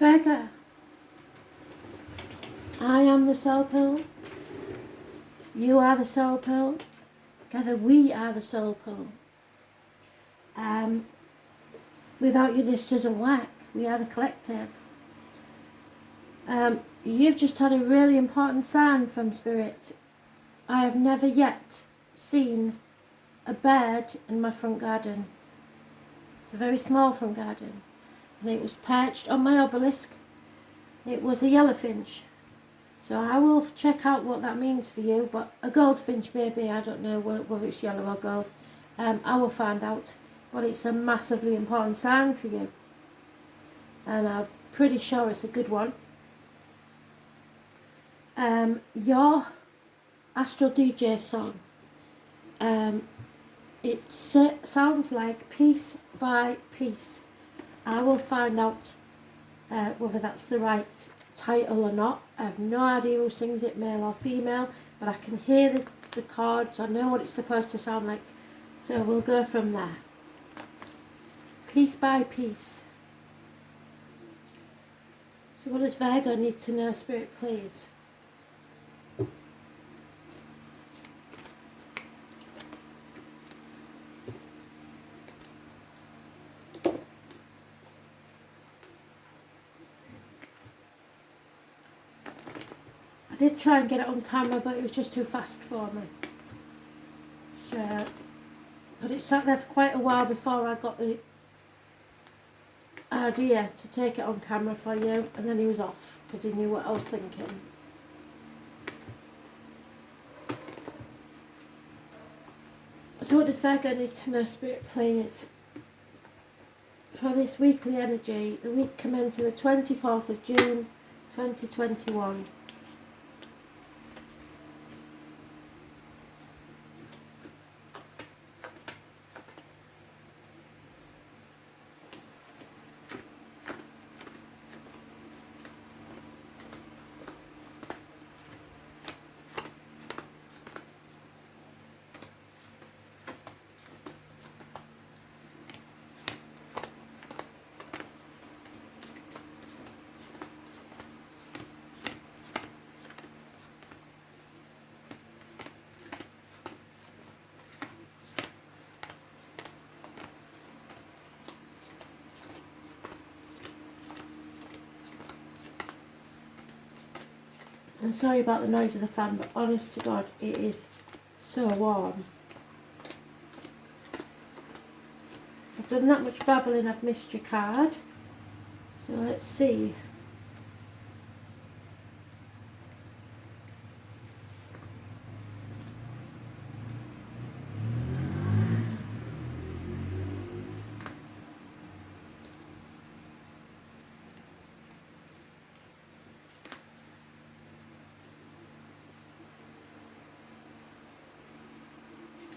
Virgo, I am the soul pool. You are the soul pool. Together we are the soul pool. Without you this doesn't work. We are the collective. You've just had a really important sign from Spirit. I have never yet seen a bird in my front garden. It's a very small front garden. And it was perched on my obelisk. It was a yellowfinch. So I will check out what that means for you, but a goldfinch maybe, I don't know whether it's yellow or gold. I will find out, but it's a massively important sign for you. And I'm pretty sure it's a good one. Your Astral DJ song, it sounds like Piece by Piece. I will find out whether that's the right title or not. I have no idea who sings it, male or female, but I can hear the chords. I know what it's supposed to sound like, so we'll go from there. Piece by Piece. So what does Virgo need to know, Spirit, please? I did try and get it on camera, but it was just too fast for me. So, but it sat there for quite a while before I got the idea to take it on camera for you, and then he was off because he knew what I was thinking. So what does Virgo need to know, Spirit, please? For this weekly energy, the week commencing the 24th of June 2021. I'm sorry about the noise of the fan, but honest to God, it is so warm. I've done that much babbling, I've missed your card. So let's see.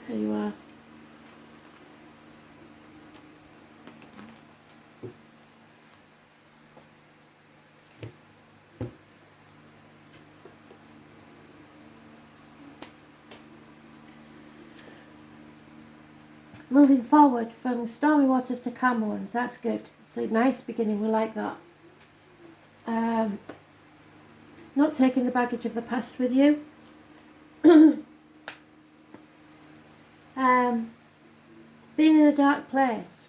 There you are. Moving forward from stormy waters to calm ones, that's good. It's a nice beginning, we like that. Not taking the baggage of the past with you. Being in a dark place,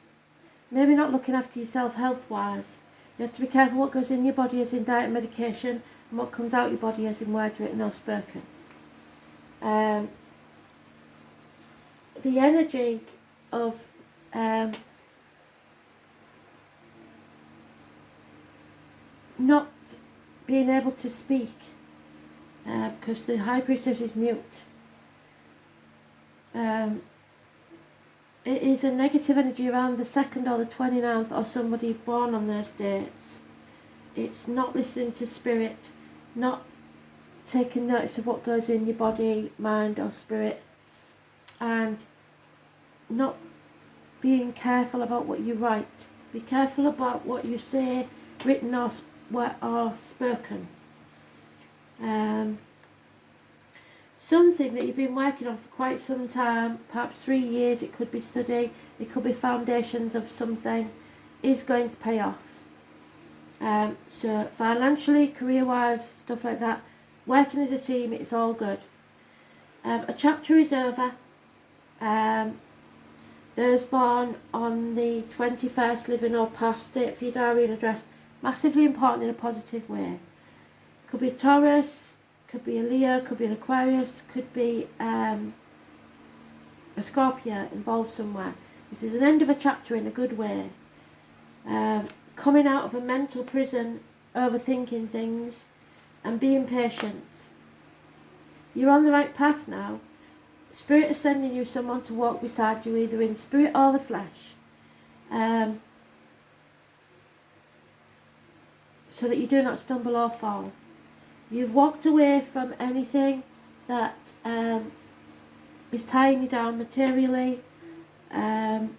maybe not looking after yourself health-wise. You have to be careful what goes in your body as in diet and medication, and what comes out your body as in word written or spoken. The energy of not being able to speak, because the High Priestess is mute. It is a negative energy around the 2nd or the 29th, or somebody born on those dates. It's not listening to Spirit, not taking notice of what goes in your body, mind or spirit, and not being careful about what you write. Be careful about what you say, written or spoken. Something that you've been working on for quite some time, perhaps 3 years, it could be study, it could be foundations of something, is going to pay off. So financially, career-wise, stuff like that, working as a team, it's all good. A chapter is over. Those born on the 21st, living or past, date for your diary and address, massively important in a positive way. Could be a Taurus, could be a Leo, could be an Aquarius, could be a Scorpio involved somewhere. This is an end of a chapter in a good way. Coming out of a mental prison, overthinking things and being patient. You're on the right path now. Spirit is sending you someone to walk beside you, either in spirit or the flesh, so that you do not stumble or fall. You've walked away from anything that is tying you down materially, and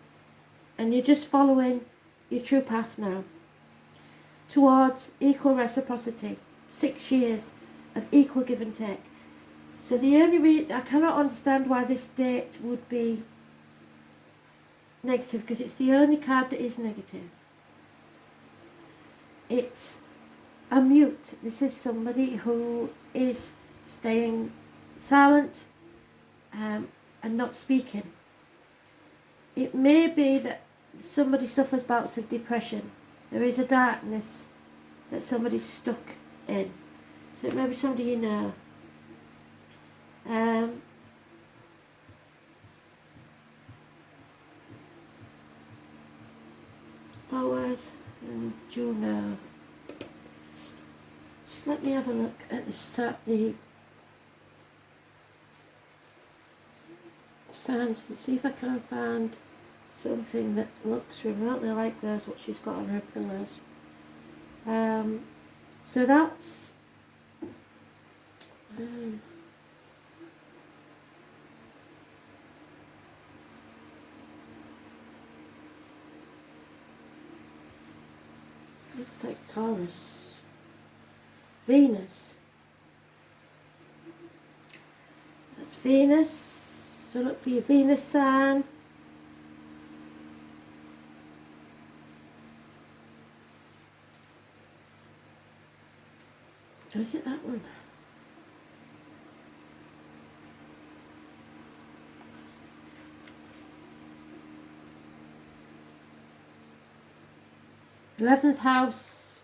you're just following your true path now towards equal reciprocity. 6 years of equal give and take. So the only I cannot understand why this date would be negative, because it's the only card that is negative. It's a mute. This is somebody who is staying silent and not speaking. It may be that somebody suffers bouts of depression. There is a darkness that somebody's stuck in. So it may be somebody you know. Boaz and Juno. Just let me have a look at the signs and see if I can find something that looks remotely like those what she's got on her pillars. So that's looks like Taurus. Venus. That's Venus. So look for your Venus sign. Or is it that one? Eleventh house.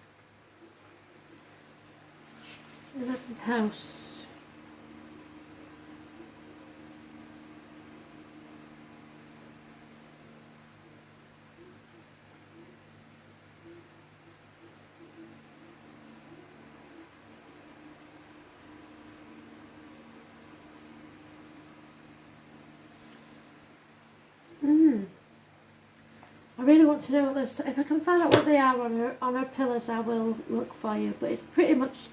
11th house. I really want to know what this. If I can find out what they are on her pillars, I will look for you. But it's pretty much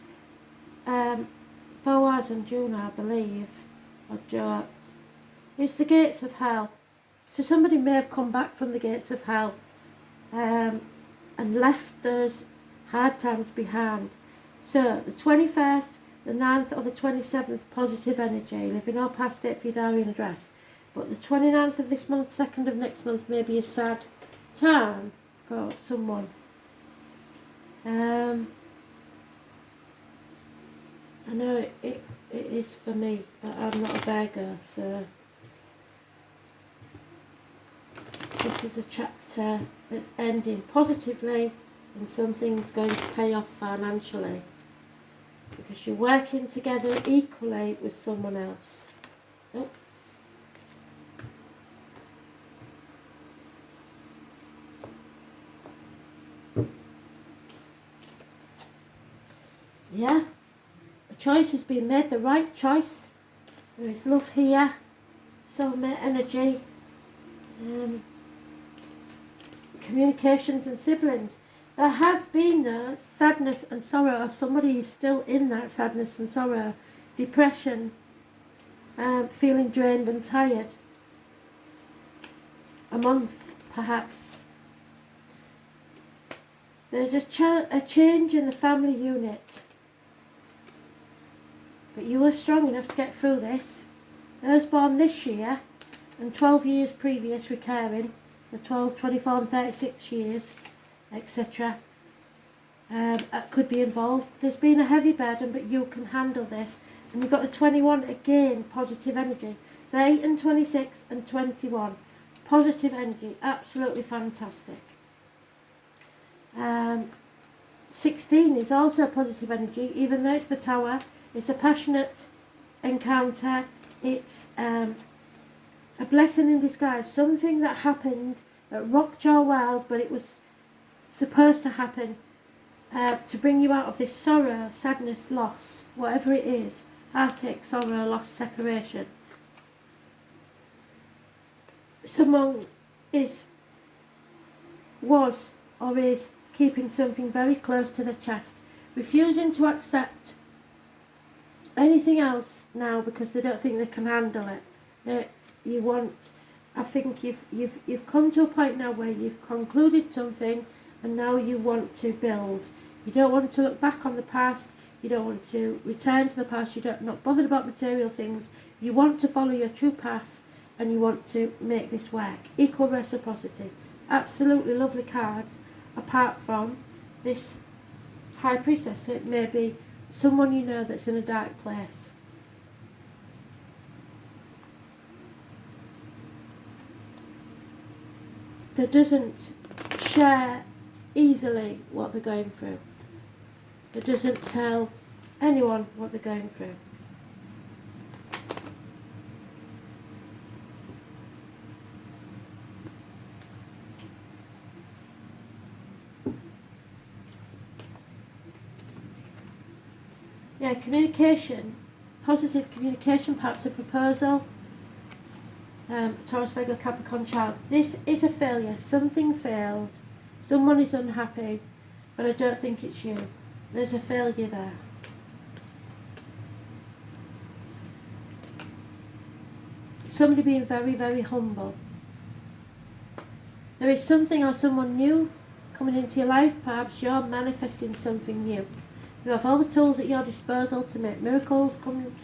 Boaz and Juno, I believe, or Joab. It's the gates of hell. So somebody may have come back from the gates of hell and left those hard times behind. So the 21st, the 9th or the 27th, positive energy, living all past it for your diary and address. But the 29th of this month, 2nd of next month may be a sad time for someone. I know it is for me, but I'm not a Virgo, so this is a chapter that's ending positively and something's going to pay off financially because you're working together equally with someone else. Oh. Yeah, a choice has been made, the right choice. There is love here, soulmate energy, communications and siblings. There has been though sadness and sorrow, or somebody is still in that sadness and sorrow, depression, feeling drained and tired. A month perhaps. There's a change in the family unit. But you are strong enough to get through this. Those born this year and 12 years previous recurring, so 12, 24 and 36 years, etc. could be involved. There's been a heavy burden, but you can handle this. And you've got the 21 again, positive energy. So 8 and 26 and 21, positive energy, absolutely fantastic. 16 is also positive energy, even though it's the Tower. It's a passionate encounter. It's a blessing in disguise, something that happened that rocked your world, but it was supposed to happen to bring you out of this sorrow, sadness, loss, whatever it is, heartache, sorrow, loss, separation. Someone was or is keeping something very close to the chest, refusing to accept anything else now because they don't think they can handle it. I think you've come to a point now where you've concluded something, and now you want to build. You don't want to look back on the past. You don't want to return to the past. You're not bothered about material things. You want to follow your true path, and you want to make this work. Equal reciprocity. Absolutely lovely cards, apart from this High Priestess. So it may be someone you know that's in a dark place. That doesn't share easily what they're going through. That doesn't tell anyone what they're going through. Yeah, communication, positive communication, perhaps a proposal. Taurus, Virgo, Capricorn child. This is a failure. Something failed. Someone is unhappy, but I don't think it's you. There's a failure there. Somebody being very, very humble. There is something or someone new coming into your life. Perhaps you're manifesting something new. You have all the tools at your disposal to make miracles come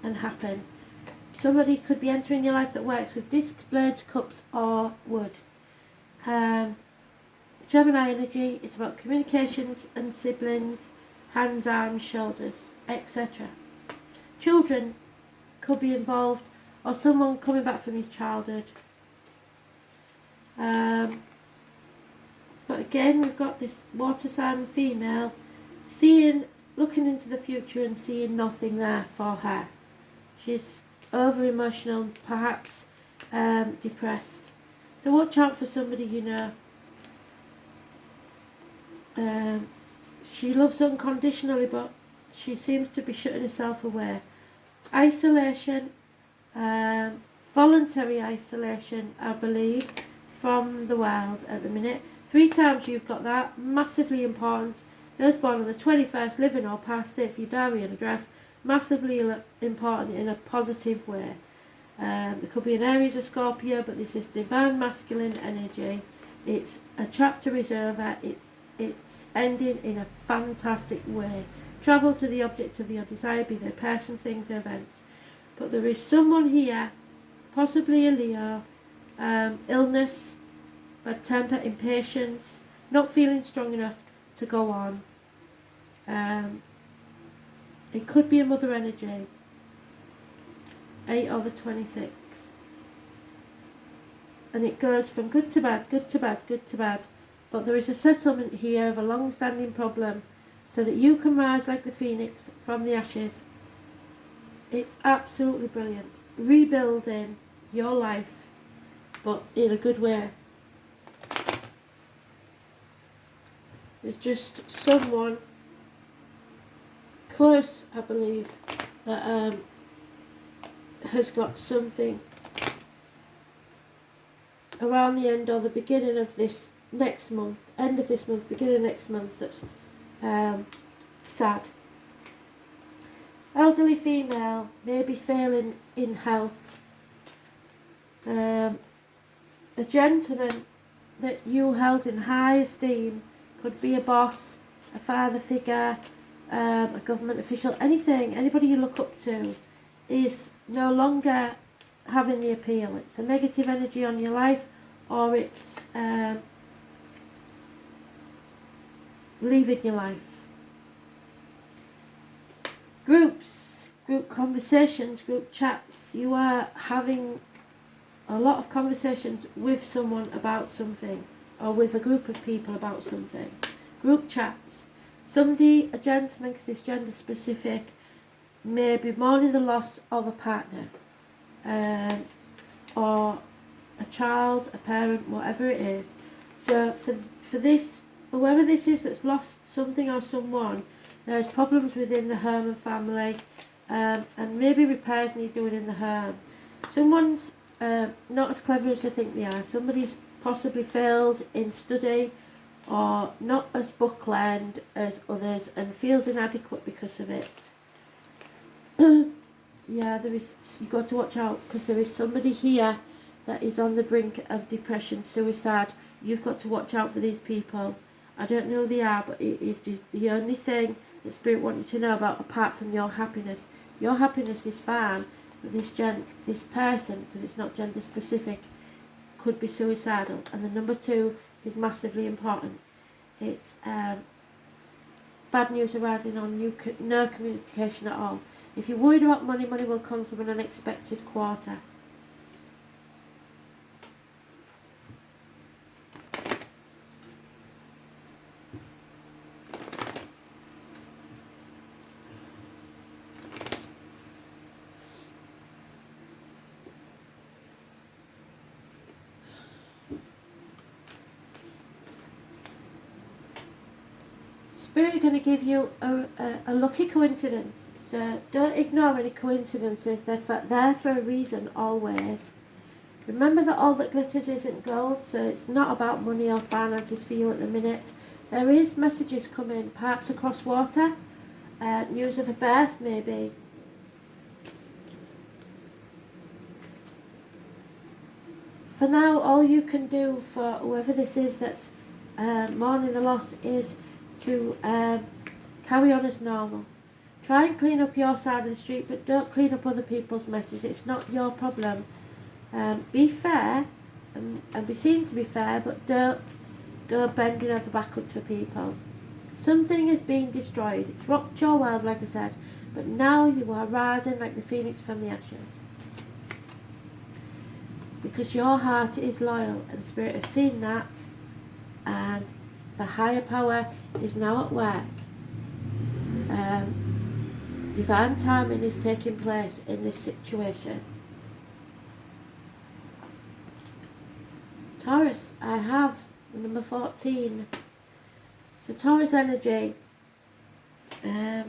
and happen. Somebody could be entering your life that works with discs, blades, cups or wood. Gemini energy is about communications and siblings, hands, arms, shoulders, etc. Children could be involved, or someone coming back from your childhood. But again, we've got this water sign female looking into the future and seeing nothing there for her. She's over emotional, perhaps depressed. So watch out for somebody you know. She loves unconditionally, but she seems to be shutting herself away. Isolation, voluntary isolation, I believe, from the world at the minute. 3 times you've got that, massively important. Those born on the 21st, living or past it, for your diary and address, massively important in a positive way. It could be an Aries or Scorpio, but this is divine masculine energy. It's a chapter is over. It's ending in a fantastic way. Travel to the object of your desire, be they person, things, or events. But there is someone here, possibly a Leo, illness, bad temper, impatience, not feeling strong enough to go on. It could be a mother energy. 8 or the 26. And it goes from good to bad, good to bad, good to bad. But there is a settlement here of a long-standing problem so that you can rise like the phoenix from the ashes. It's absolutely brilliant. Rebuilding your life, but in a good way. There's just someone close, I believe, that has got something around the end or the beginning of this next month, end of this month, beginning of next month, that's sad. Elderly female, maybe failing in health. A gentleman that you held in high esteem, could be a boss, a father figure, a government official, anything, anybody you look up to, is no longer having the appeal. It's a negative energy on your life, or it's leaving your life. Groups, group conversations, group chats. You are having a lot of conversations with someone about something, or with a group of people about something. Group chats. Somebody, a gentleman, because it's gender specific, may be mourning the loss of a partner, or a child, a parent, whatever it is. So for this, whoever this is that's lost something or someone, there's problems within the home and family, and maybe repairs need doing in the home. Someone's not as clever as they think they are. Somebody's possibly failed in study, or not as book learned as others, and feels inadequate because of it. Yeah, you've got to watch out, because there is somebody here that is on the brink of depression, suicide. You've got to watch out for these people. I don't know who they are, but it is just the only thing that Spirit wants you to know about, apart from your happiness. Your happiness is fine, but this person, because it's not gender specific, could be suicidal. And the number 2 is massively important. It's bad news arising on no communication at all. If you're worried about money, money will come from an unexpected quarter. Spirit are going to give you a lucky coincidence. So don't ignore any coincidences. They're there for a reason always. Remember that all that glitters isn't gold, so it's not about money or finances for you at the minute. There is messages coming, perhaps across water, news of a birth maybe. For now, all you can do for whoever this is that's mourning the loss is to carry on as normal. Try and clean up your side of the street, but don't clean up other people's messes. It's not your problem. Be fair and be seen to be fair, but don't go bending over backwards for people. Something is being destroyed. It's rocked your world, like I said, but now you are rising like the phoenix from the ashes. Because your heart is loyal, and Spirit have seen that, and the higher power is now at work. Divine timing is taking place in this situation. Taurus, I have number 14. So Taurus energy. There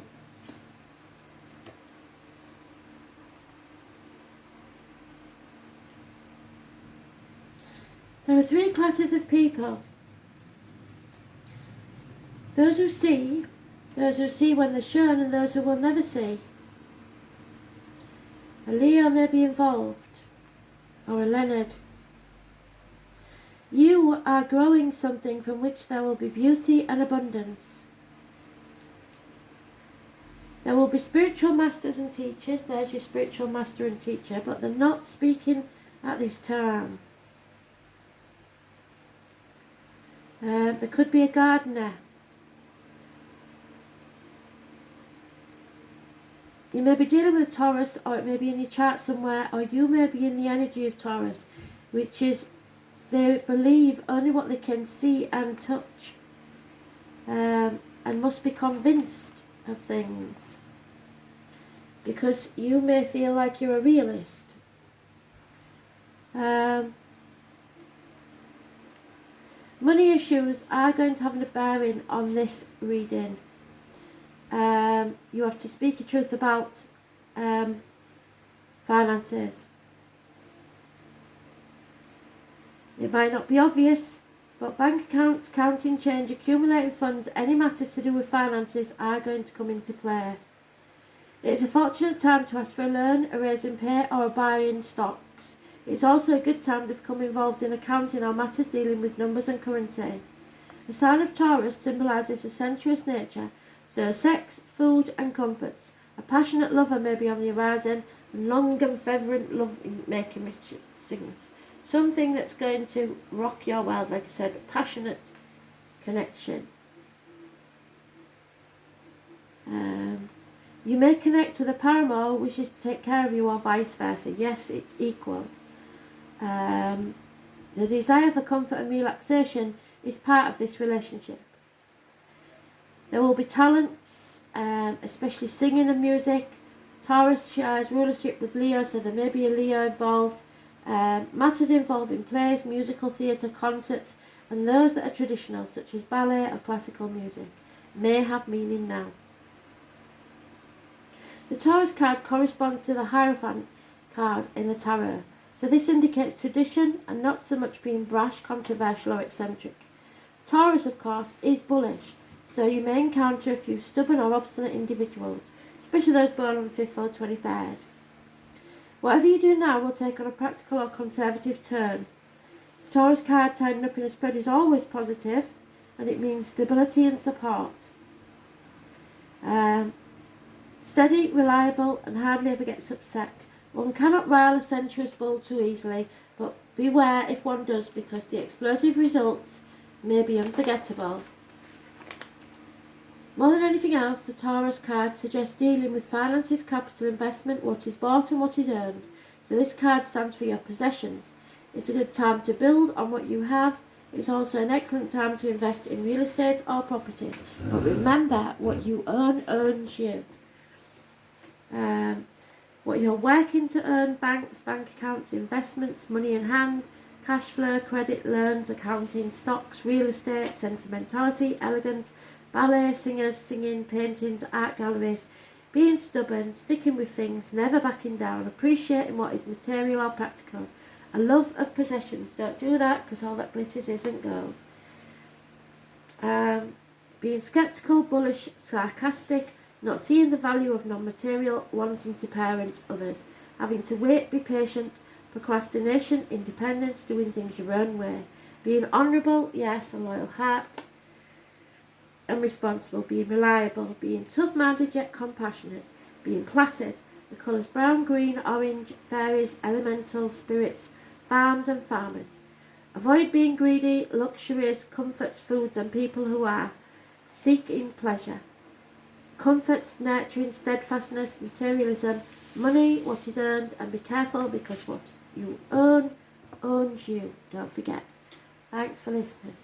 are 3 classes of people. Those who see when they're shown, and those who will never see. A Leo may be involved, or a Leonard. You are growing something from which there will be beauty and abundance. There will be spiritual masters and teachers. There's your spiritual master and teacher, but they're not speaking at this time. There could be a gardener. You may be dealing with a Taurus, or it may be in your chart somewhere, or you may be in the energy of Taurus, which is they believe only what they can see and touch, and must be convinced of things, because you may feel like you're a realist. Money issues are going to have a bearing on this reading. You have to speak your truth about finances. It might not be obvious, but bank accounts, counting change, accumulating funds, any matters to do with finances are going to come into play. It is a fortunate time to ask for a loan, a raise in pay, or a buy in stocks. It's also a good time to become involved in accounting or matters dealing with numbers and currency. The sign of Taurus symbolises a sensuous nature, so sex, food and comforts. A passionate lover may be on the horizon, and long and fervent love making things. Something that's going to rock your world, like I said, passionate connection. You may connect with a paramour who wishes to take care of you or vice versa. Yes, it's equal. The desire for comfort and relaxation is part of this relationship. There will be talents, especially singing and music. Taurus shares rulership with Leo, so there may be a Leo involved. Matters involving plays, musical theatre, concerts, and those that are traditional, such as ballet or classical music, may have meaning now. The Taurus card corresponds to the Hierophant card in the tarot, so this indicates tradition and not so much being brash, controversial or eccentric. Taurus, of course, is bullish, so you may encounter a few stubborn or obstinate individuals, especially those born on the 5th or 23rd. Whatever you do now will take on a practical or conservative turn. The Taurus card tied up in a spread is always positive, and it means stability and support. Steady, reliable, and hardly ever gets upset. One cannot rile a sensuous bull too easily, but beware if one does, because the explosive results may be unforgettable. More than anything else, the Taurus card suggests dealing with finances, capital, investment, what is bought and what is earned. So this card stands for your possessions. It's a good time to build on what you have. It's also an excellent time to invest in real estate or properties. But remember, what you earn earns you. What you're working to earn: banks, bank accounts, investments, money in hand, cash flow, credit, loans, accounting, stocks, real estate, sentimentality, elegance, ballet, singers, singing, paintings, art galleries, being stubborn, sticking with things, never backing down, appreciating what is material or practical, a love of possessions. Don't do that, because all that glitters isn't gold. Being sceptical, bullish, sarcastic, not seeing the value of non-material, wanting to parent others, having to wait, be patient, procrastination, independence, doing things your own way, being honourable, yes, a loyal heart, and responsible, being reliable, being tough-minded yet compassionate, being placid, the colours brown, green, orange, fairies, elemental, spirits, farms and farmers. Avoid being greedy, luxuries, comforts, foods and people who are seeking pleasure. Comforts, nurturing, steadfastness, materialism, money, what is earned, and be careful, because what you earn owns you. Don't forget. Thanks for listening.